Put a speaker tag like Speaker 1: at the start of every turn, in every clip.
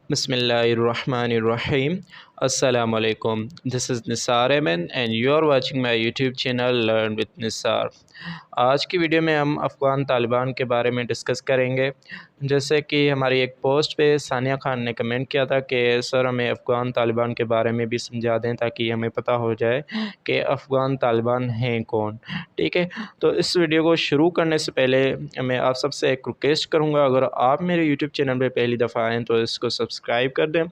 Speaker 1: Bismillahirrahmanirrahim. Assalamu alaikum. This is Nisar Aman and you are watching my YouTube channel Learn with Nisar. आज की video में हम अफ़गान तालिबान के बारे में डिस्कस करेंगे। जैसे कि हमारी एक पोस्ट पे सानिया खान ने कमेंट किया था कि सर हमें अफ़गान तालिबान के बारे में भी समझा दें ताकि हमें पता हो जाए कि अफ़गान तालिबान हैं कौन। ठीक है, तो इस वीडियो को शुरू करने से पहले मैं आप सबसे एक रिक्वेस्ट करूँगा, अगर आप मेरे यूट्यूब चैनल पर पहली दफ़ा आएँ तो इसको सब्सक्राइब कर दें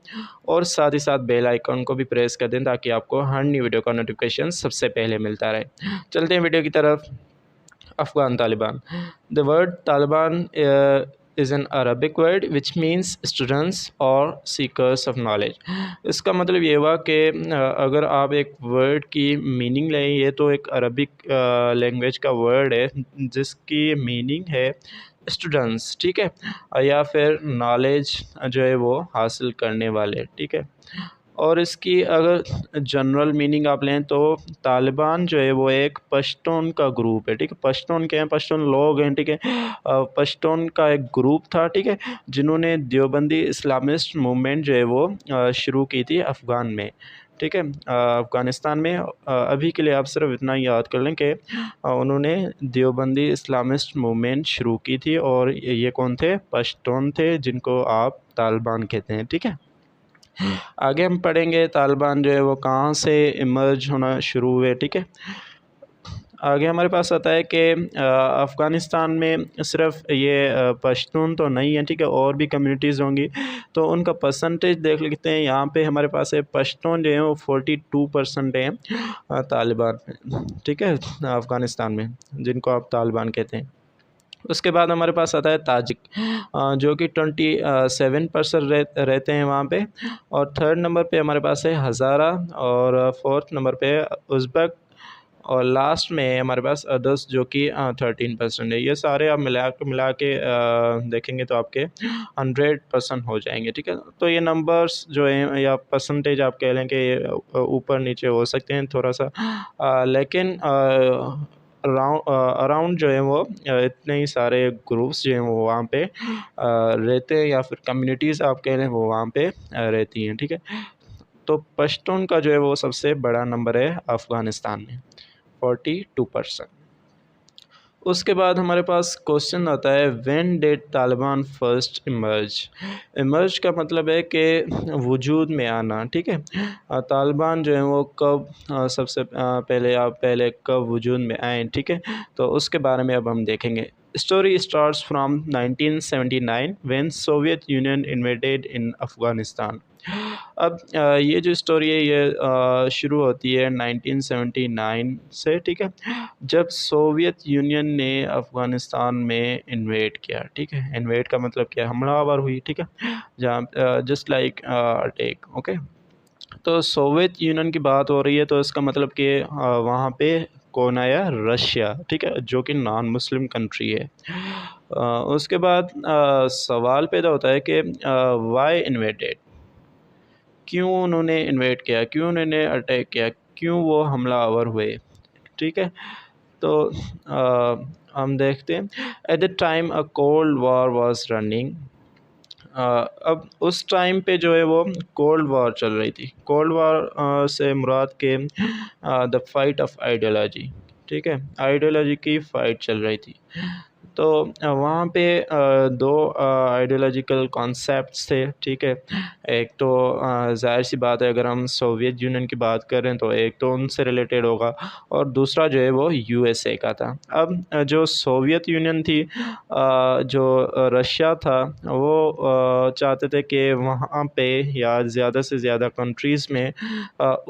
Speaker 1: और साथ ही साथ बेल आइकन को भी प्रेस कर दें ताकि आपको हर नई वीडियो का नोटिफिकेशन सबसे पहले मिलता रहे। चलते हैं वीडियो की तरफ। Afghan Taliban. The word Taliban is an Arabic word which means students or seekers of knowledge. इसका मतलब ये हुआ कि अगर आप एक वर्ड की मीनिंग लें, ये तो एक अरबिक लैंग्वेज का वर्ड है जिसकी मीनिंग है स्टूडेंट्स, ठीक है, या फिर नॉलेज जो है वो हासिल करने वाले, ठीक है। और इसकी अगर जनरल मीनिंग आप लें तो तालिबान जो है वो एक पश्तून का ग्रुप है, ठीक है। पश्तून क्या है? पश्तून लोग हैं, ठीक है। पश्तून का एक ग्रुप था, ठीक है, जिन्होंने देवबंदी इस्लामिस्ट मूवमेंट जो है वो शुरू की थी अफ़गान में, ठीक है, अफ़गानिस्तान में। अभी के लिए आप सिर्फ इतना याद कर लें कि उन्होंने देवबंदी इस्लामिस्ट मूवमेंट शुरू की थी और ये कौन थे? पश्तून थे, जिनको आप तालिबान कहते हैं, ठीक है। आगे हम पढ़ेंगे तालिबान जो है वो कहाँ से इमर्ज होना शुरू हुए, ठीक है। आगे हमारे पास आता है कि अफ़गानिस्तान में सिर्फ ये पश्तून तो नहीं है, ठीक है, और भी कम्युनिटीज़ होंगी, तो उनका परसेंटेज देख लेते हैं। यहाँ पे हमारे पास है पश्तून जो है वो 42% हैं तालिबान में, ठीक है, अफ़गानिस्तान में, जिनको आप तालिबान कहते हैं। उसके बाद हमारे पास आता है ताजिक, जो कि 27% रहते हैं वहाँ पे। और थर्ड नंबर पे हमारे पास है हज़ारा और फोर्थ नंबर पे उज़्बेक और लास्ट में हमारे पास अदर्स जो कि 13% है। ये सारे आप मिला के देखेंगे तो आपके 100% हो जाएंगे, ठीक है। तो ये नंबर्स जो हैं या परसेंटेज आप कह लें कि ये ऊपर नीचे हो सकते हैं थोड़ा सा, लेकिन अराउंड जो है वो इतने ही सारे ग्रुप्स जो हैं वो वहाँ पे रहते हैं, या फिर कम्युनिटीज़ आप कह लें वो वहाँ पे रहती हैं, ठीक है। तो पश्तून का जो है वो सबसे बड़ा नंबर है अफ़गानिस्तान में, 42%। उसके बाद हमारे पास क्वेश्चन आता है when did Taliban first emerge. Emerge का मतलब है कि वजूद में आना, ठीक है। तालिबान जो है वो कब सबसे पहले कब वजूद में आए, ठीक है, तो उसके बारे में अब हम देखेंगे। Story starts from 1979 when Soviet Union invaded in Afghanistan. अब ये जो स्टोरी है ये शुरू होती है 1979 से, ठीक है, जब सोवियत यूनियन ने अफ़गानिस्तान में इन्वेड किया, ठीक है। इन्वेड का मतलब क्या? हमलावर हुई, ठीक है, जहाँ जस्ट लाइक अटैक, ओके। तो सोवियत यूनियन की बात हो रही है तो इसका मतलब कि वहाँ पे कौन आया? रशिया, ठीक है, जो कि नॉन मुस्लिम कंट्री है। उसके बाद सवाल पैदा होता है कि वाई इन्वेडेड, क्यों उन्होंने इन्वेड किया, क्यों उन्होंने अटैक किया, क्यों वो हमलावर हुए, ठीक है। तो हम देखते हैं at the time a cold war was running. अब उस टाइम पे जो है वो कोल्ड वॉर चल रही थी। कोल्ड वॉर से मुराद के द फाइट ऑफ आइडियोलॉजी, ठीक है, आइडियोलॉजी की फ़ाइट चल रही थी। तो वहाँ पे दो आइडियोलॉजिकल कॉन्सेप्ट्स थे, ठीक है। एक तो ज़ाहिर सी बात है अगर हम सोवियत यूनियन की बात करें तो एक तो उनसे रिलेटेड होगा और दूसरा जो है वो यूएसए का था। अब जो सोवियत यूनियन थी, जो रशिया था, वो चाहते थे कि वहाँ पे या ज़्यादा से ज़्यादा कंट्रीज़ में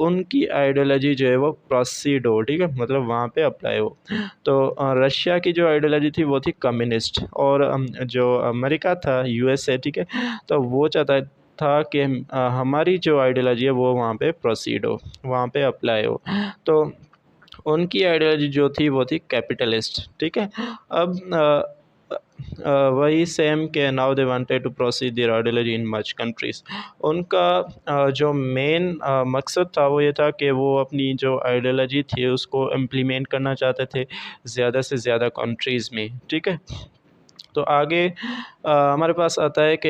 Speaker 1: उनकी आइडियोलॉजी जो है वो प्रोसीड हो, ठीक है, मतलब वहाँ पे अप्लाई हो। तो रशिया की जो आइडियोलॉजी थी वो थी कम्युनिस्ट और जो अमेरिका था, यूएसए, ठीक है, तो वो चाहता था कि हमारी जो आइडियोलॉजी है वो वहाँ पे प्रोसीड हो, वहाँ पे अप्लाई हो। तो उनकी आइडियोलॉजी जो थी वो थी कैपिटलिस्ट, ठीक है। अब वही सेम के now they wanted to proceed their ideology in much countries. उनका जो मेन मकसद था वो ये था कि वो अपनी जो आइडियोलॉजी थी उसको इम्प्लीमेंट करना चाहते थे ज़्यादा से ज़्यादा कंट्रीज़ में, ठीक है। तो आगे हमारे पास आता है कि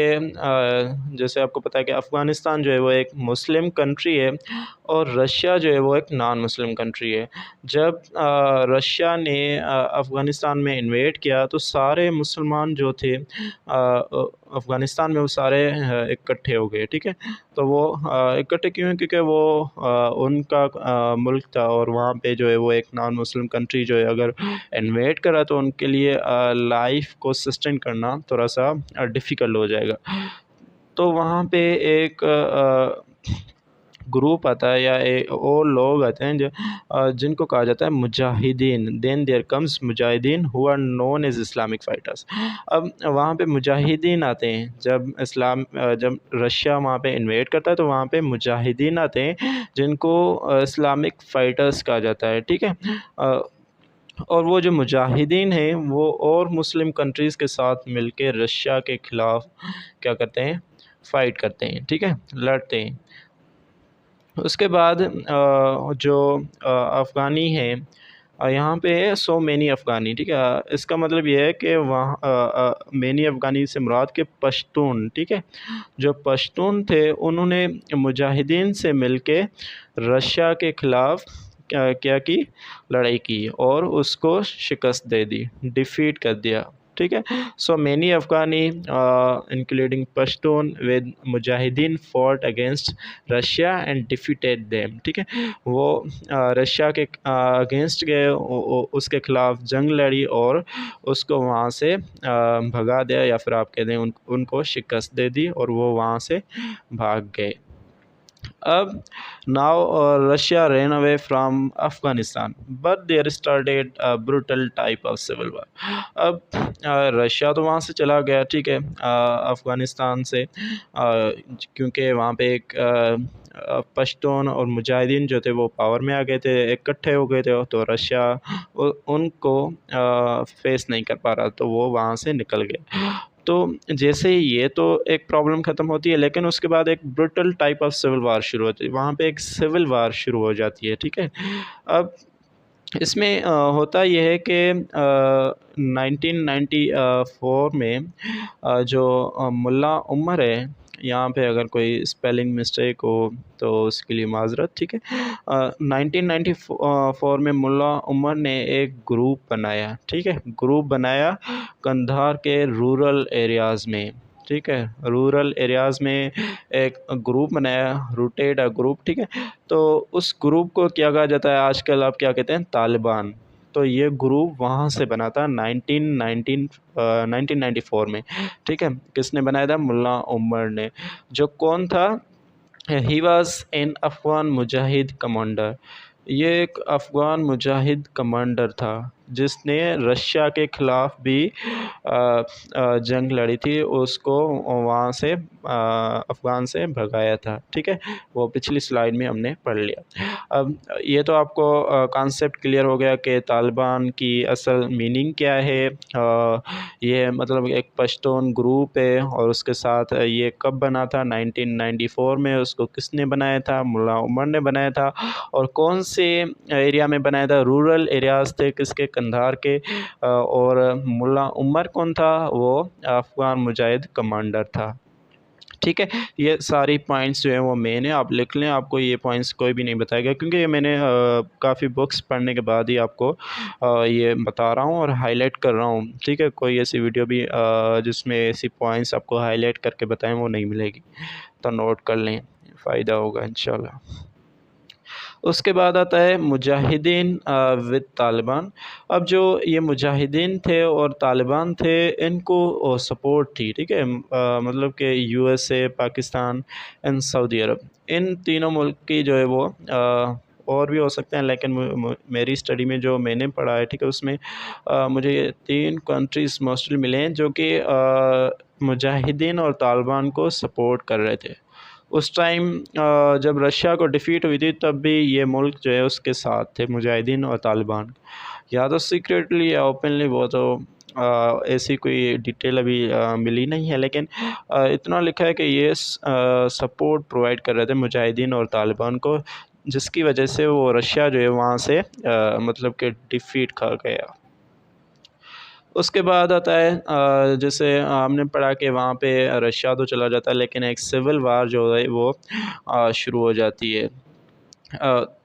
Speaker 1: जैसे आपको पता है कि अफ़गानिस्तान जो है वो एक मुस्लिम कंट्री है और रशिया जो है वो एक नॉन मुस्लिम कंट्री है। जब रशिया ने अफ़गानिस्तान में इन्वेड किया तो सारे मुसलमान जो थे अफ़गानिस्तान में वो सारे इकट्ठे हो गए, ठीक है। तो वो इकट्ठे क्यों हैं? क्योंकि वो उनका मुल्क था और वहाँ पे जो है वो एक नॉन मुस्लिम कंट्री जो है अगर इन्वेड करा तो उनके लिए लाइफ को सस्टेन करना थोड़ा सा डिफ़िकल्ट हो जाएगा। तो वहाँ पे एक ग्रुप आता है या और लोग आते हैं जो जिनको कहा जाता है मुजाहिदीन। देन देयर कम्स मुजाहिदीन who are known as Islamic fighters. अब वहाँ पे मुजाहिदीन आते हैं जब रशिया वहाँ पे इन्वेड करता है तो वहाँ पे मुजाहिदीन आते हैं जिनको इस्लामिक फ़ाइटर्स कहा जाता है, ठीक है। और वो जो मुजाहिदीन हैं वो और मुस्लिम कंट्रीज़ के साथ मिलके रशिया के ख़िलाफ़ क्या करते हैं, फ़ाइट करते हैं, ठीक है, लड़ते हैं। उसके बाद जो अफ़गानी हैं यहाँ पे सो मैनी अफ़गानी, ठीक है। इसका मतलब ये है कि वहाँ मैनी अफ़गानी से मुराद के पश्तून, ठीक है। जो पश्तून थे उन्होंने मुजाहिदीन से मिलके रशिया के ख़िलाफ़ क्या की, लड़ाई की और उसको शिकस्त दे दी, डिफ़ीट कर दिया, ठीक है। So many Afghani including Pashtun with Mujahideen fought against Russia and defeated them, ठीक है। वो रशिया के अगेंस्ट गए, उसके ख़िलाफ़ जंग लड़ी और उसको वहाँ से भगा दिया या फिर आप कह दें उनको शिकस्त दे दी और वो वहाँ से भाग गए। अब now Russia ran away from Afghanistan, but there started a brutal type of civil war. अब रशिया तो वहाँ से चला गया, ठीक है, अफ़गानिस्तान से, क्योंकि वहाँ पे एक पश्तून और मुजाहिदीन जो थे वो पावर में आ गए थे, इकट्ठे हो गए थे, तो रशिया उनको फेस नहीं कर पा रहा, तो वो वहाँ से निकल गए। तो जैसे ही ये तो एक प्रॉब्लम ख़त्म होती है, लेकिन उसके बाद एक brutal type of civil war शुरू होती है, वहाँ पे एक सिविल वार शुरू हो जाती है, ठीक है। अब इसमें होता ये है कि 1994 में जो मुल्ला उमर है, यहाँ पे अगर कोई स्पेलिंग मिस्टेक हो तो उसके लिए माज़रत, ठीक है। 1994 में मुल्ला उमर ने एक ग्रुप बनाया, ठीक है, ग्रुप बनाया कंधार के रूरल एरियाज़ में, ठीक है, रूरल एरियाज़ में एक ग्रुप बनाया, रूटेड ग्रुप, ठीक है। तो उस ग्रुप को क्या कहा जाता है आजकल, आप क्या कहते हैं, तालिबान। तो ये ग्रुप वहाँ से बना था 1994 में, ठीक है। किसने बनाया था? मुल्ला उमर ने। जो कौन था? He was an Afghan Mujahid commander. ये एक अफ़गान मुजाहिद कमांडर था जिसने रशिया के ख़िलाफ़ भी जंग लड़ी थी, उसको वहाँ से अफ़गान से भगाया था, ठीक है। वो पिछली स्लाइड में हमने पढ़ लिया। अब ये तो आपको कॉन्सेप्ट क्लियर हो गया कि तालिबान की असल मीनिंग क्या है। ये मतलब एक पश्तून ग्रुप है और उसके साथ ये कब बना था? 1994 में। उसको किसने बनाया था? मुल्ला उमर ने बनाया था। और कौन से एरिया में बनाया था? रूरल एरियाज़ थे किसके? कंधार के। और मुल्ला उमर कौन था? वो अफ़गान मुजाहिद कमांडर था, ठीक है। ये सारी पॉइंट्स जो हैं वो मेन है, आप लिख लें, आपको ये पॉइंट्स कोई भी नहीं बताएगा क्योंकि ये मैंने काफ़ी बुक्स पढ़ने के बाद ही आपको ये बता रहा हूँ और हाईलाइट कर रहा हूँ, ठीक है। कोई ऐसी वीडियो भी जिसमें ऐसी पॉइंट्स आपको हाईलाइट करके बताएं वो नहीं मिलेगी, तो नोट कर लें, फ़ायदा होगा इंशाल्लाह। उसके बाद आता है मुजाहिदीन विद तालिबान। अब जो ये मुजाहिदीन थे और तालिबान थे, इनको सपोर्ट थी, ठीक है। मतलब कि यूएसए, पाकिस्तान एंड सऊदी अरब, इन तीनों मुल्क की जो है वो और भी हो सकते हैं, लेकिन मेरी स्टडी में जो मैंने पढ़ा है, ठीक है, उसमें मुझे ये 3 कंट्रीज़ मोस्टली मिले हैं जो कि मुजाहिदीन और तालिबान को सपोर्ट कर रहे थे। उस टाइम जब रशिया को डिफ़ीट हुई थी तब भी ये मुल्क जो है उसके साथ थे, मुजाहिदीन और तालिबान। या तो सीक्रेटली या ओपनली, वो तो ऐसी कोई डिटेल अभी मिली नहीं है, लेकिन इतना लिखा है कि ये सपोर्ट प्रोवाइड कर रहे थे मुजाहिदीन और तालिबान को, जिसकी वजह से वो रशिया जो है वहाँ से मतलब कि डिफ़ीट खा गया। उसके बाद आता है जैसे हमने पढ़ा कि वहाँ पे रशिया तो चला जाता है, लेकिन एक सिविल वार जो है वो शुरू हो जाती है।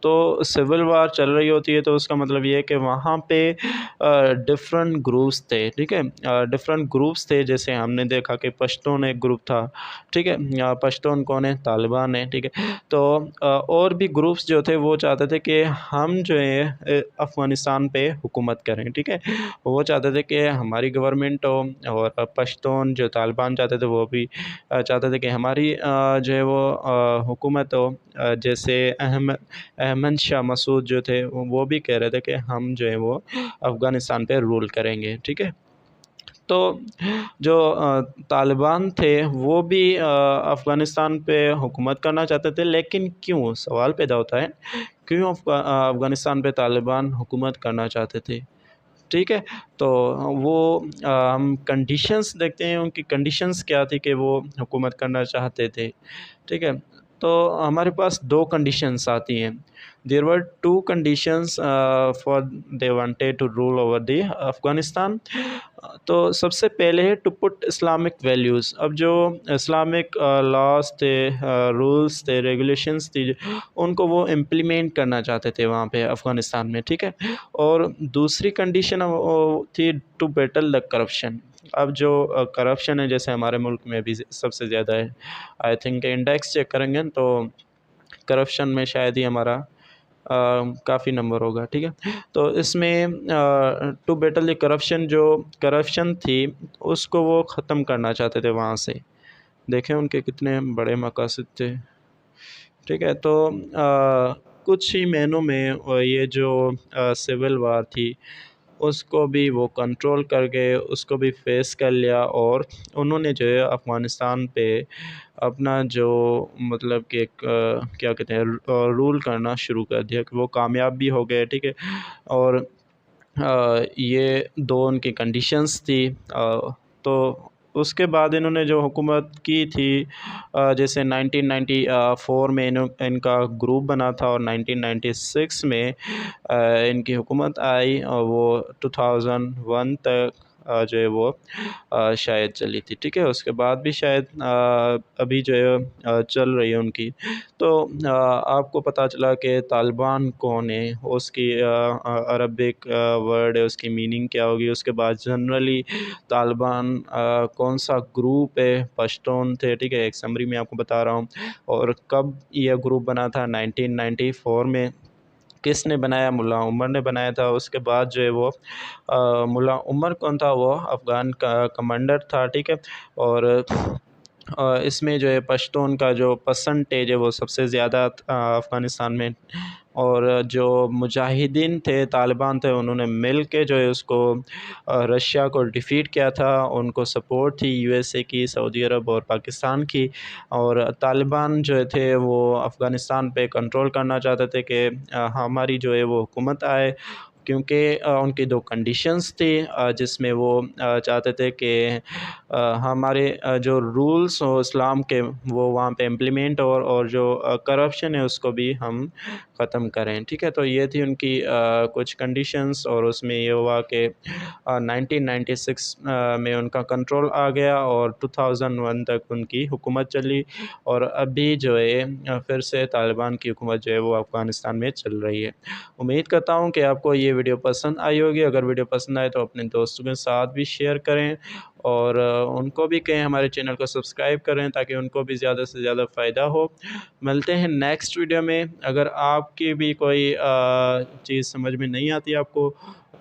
Speaker 1: तो सिविल वार चल रही होती है, तो उसका मतलब ये है कि वहाँ पे डिफरेंट ग्रुप्स थे, ठीक है। डिफरेंट ग्रुप्स थे, जैसे हमने देखा कि पश्तून एक ग्रुप था, ठीक है। पश्तून कौन है? तालिबान है, ठीक है। तो और भी ग्रुप्स जो थे वो चाहते थे कि हम जो है अफ़गानिस्तान पे हुकूमत करें, ठीक है। वो चाहते थे कि हमारी गवर्नमेंट हो, और पश्तून जो तालिबान चाहते थे वो भी चाहते थे कि हमारी जो है वो हुकूमत हो। जैसे अहमद शाह मसूद जो थे वो भी कह रहे थे कि हम जो है वो अफ़गानिस्तान पे रूल करेंगे, ठीक है। तो जो तालिबान थे वो भी अफ़गानिस्तान पे हुकूमत करना चाहते थे, लेकिन क्यों? सवाल पैदा होता है, क्यों अफ़गानिस्तान पे तालिबान हुकूमत करना चाहते थे? ठीक है। तो वो हम कंडीशंस देखते हैं, उनकी कंडीशंस क्या थी कि वो हुकूमत करना चाहते थे, ठीक है। तो हमारे पास 2 कंडीशंस आती हैं। There were 2 conditions for they wanted to rule over the Afghanistan. तो सबसे पहले है टू पुट इस्लामिक वैल्यूज़। अब जो इस्लामिक लॉज़ थे, रूल्स थे, रेगुलेशंस थी, उनको वो इम्प्लीमेंट करना चाहते थे वहाँ पे अफ़गानिस्तान में, ठीक है। और दूसरी कंडीशन वो थी टू बैटल द करप्शन। अब जो करप्शन है, जैसे हमारे मुल्क में भी सबसे ज़्यादा है, आई थिंक इंडेक्स चेक करेंगे तो करप्शन में शायद ही हमारा काफ़ी नंबर होगा, ठीक है। तो इसमें टू बैटल द करप्शन, जो करप्शन थी उसको वो ख़त्म करना चाहते थे वहाँ से। देखें उनके कितने बड़े मकासद थे, ठीक है। तो कुछ ही महीनों में ये जो सिविल वार थी उसको भी वो कंट्रोल कर गए, उसको भी फेस कर लिया, और उन्होंने जो है अफ़गानिस्तान पे अपना जो मतलब कि एक क्या कहते हैं रूल करना शुरू कर दिया, कि वो कामयाब भी हो गए, ठीक है। और ये 2 उनकी कंडीशंस थी। तो उसके बाद इन्होंने जो हुकूमत की थी, जैसे 1994 में इनका ग्रुप बना था, और 1996 में इनकी हुकूमत आई, और वो 2001 तक जो है वो शायद चली थी, ठीक है। उसके बाद भी शायद अभी जो है चल रही है उनकी। तो आपको पता चला कि तालिबान कौन है, उसकी अरबिक वर्ड है, उसकी मीनिंग क्या होगी। उसके बाद जनरली तालिबान कौन सा ग्रुप है, पश्तून थे, ठीक है। एक समरी में आपको बता रहा हूँ। और कब यह ग्रुप बना था? 1994 में। किसने बनाया? मुल्ला उमर ने बनाया था। उसके बाद जो है वो मुल्ला उमर कौन था? वो अफ़गान का कमांडर था, ठीक है। और इसमें जो है पश्तून का जो परसेंटेज है वो सबसे ज़्यादा अफ़गानिस्तान में। और जो मुजाहिदीन थे, तालिबान थे, उन्होंने मिल के जो है उसको रशिया को डिफ़ीट किया था। उनको सपोर्ट थी यूएसए की, सऊदी अरब और पाकिस्तान की। और तालिबान जो थे वो अफ़गानिस्तान पे कंट्रोल करना चाहते थे कि हमारी जो है वो हुकूमत आए, क्योंकि उनकी 2 कंडीशंस थी, जिसमें वो चाहते थे कि हमारे जो रूल्स हो इस्लाम के वो वहाँ पे इम्प्लीमेंट हो, और जो करप्शन है उसको भी हम ख़त्म करें, ठीक है। तो ये थी उनकी कुछ कंडीशंस, और उसमें ये हुआ कि 1996 में उनका कंट्रोल आ गया, और 2001 तक उनकी हुकूमत चली। और अभी जो है फिर से तालिबान की हुकूमत जो है वो अफ़गानिस्तान में चल रही है। उम्मीद करता हूँ कि आपको ये वीडियो पसंद आई होगी। अगर वीडियो पसंद आए तो अपने दोस्तों के साथ भी शेयर करें, और उनको भी कहें हमारे चैनल को सब्सक्राइब करें, ताकि उनको भी ज़्यादा से ज़्यादा फ़ायदा हो। मिलते हैं नेक्स्ट वीडियो में। अगर आपकी भी कोई चीज़ समझ में नहीं आती, आपको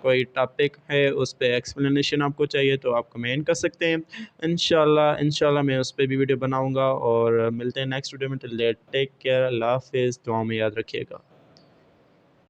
Speaker 1: कोई टॉपिक है उस पे एक्सप्लेनेशन आपको चाहिए, तो आप कमेंट कर सकते हैं। इंशाल्लाह मैं उस पे भी वीडियो बनाऊँगा। और मिलते हैं नेक्स्ट वीडियो में। टिल देन टेक केयर, अल्लाह हाफ़िज़, दुआ में याद रखिएगा।